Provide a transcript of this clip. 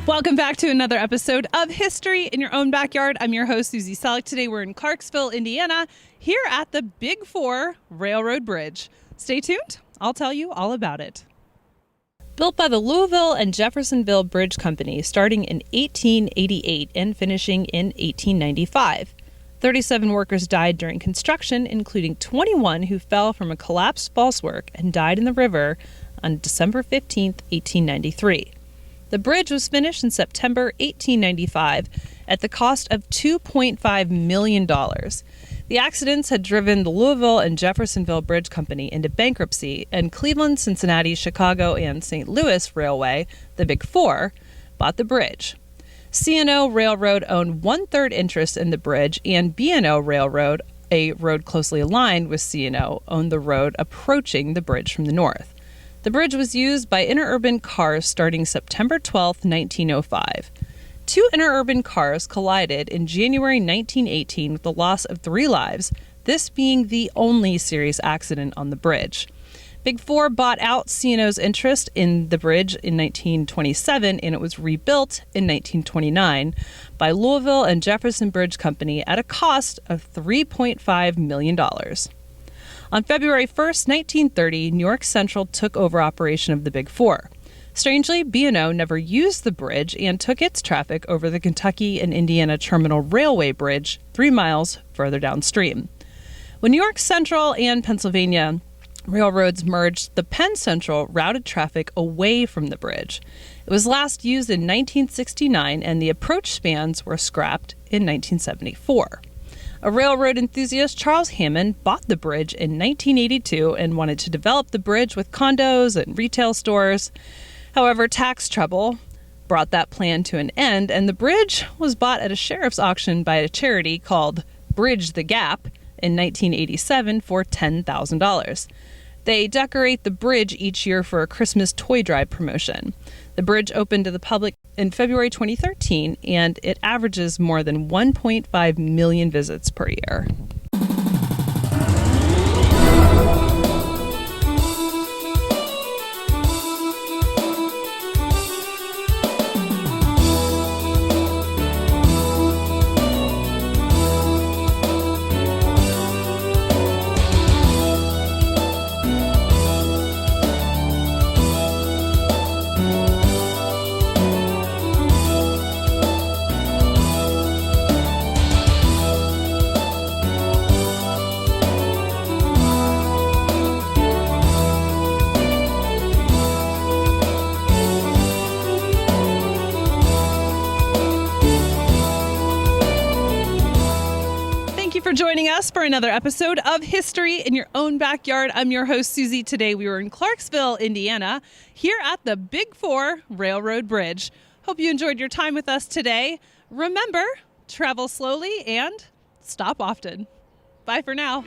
Welcome back to another episode of History in Your Own Backyard. I'm your host, Susie Selleck. Today we're in Clarksville, Indiana, here at the Big Four Railroad Bridge. Stay tuned. I'll tell you all about it. Built by the Louisville and Jeffersonville Bridge Company starting in 1888 and finishing in 1895. 37 workers died during construction, including 21 who fell from a collapsed falsework and died in the river on December 15, 1893. The bridge was finished in September 1895 at the cost of $2.5 million. The accidents had driven the Louisville and Jeffersonville Bridge Company into bankruptcy, and Cleveland, Cincinnati, Chicago, and St. Louis Railway, the Big Four, bought the bridge. C&O Railroad owned one-third interest in the bridge, and B&O Railroad, a road closely aligned with C&O, owned the road approaching the bridge from the north. The bridge was used by interurban cars starting September 12, 1905. Two interurban cars collided in January 1918 with the loss of 3 lives, this being the only serious accident on the bridge. Big Four bought out C&O's interest in the bridge in 1927, and it was rebuilt in 1929 by Louisville and Jefferson Bridge Company at a cost of $3.5 million. On February 1, 1930, New York Central took over operation of the Big Four. Strangely, B&O never used the bridge and took its traffic over the Kentucky and Indiana Terminal Railway Bridge 3 miles further downstream. When New York Central and Pennsylvania railroads merged, the Penn Central routed traffic away from the bridge. It was last used in 1969, and the approach spans were scrapped in 1974. A railroad enthusiast, Charles Hammond, bought the bridge in 1982 and wanted to develop the bridge with condos and retail stores. However, tax trouble brought that plan to an end, and the bridge was bought at a sheriff's auction by a charity called Bridge the Gap in 1987 for $10,000. They decorate the bridge each year for a Christmas toy drive promotion. The bridge opened to the public in February 2013, and it averages more than 1.5 million visits per year. For joining us for another episode of History in Your Own Backyard. I'm your host, Susie. Today we were in Clarksville, Indiana, here at the Big Four Railroad Bridge. Hope you enjoyed your time with us today. Remember, travel slowly and stop often. Bye for now.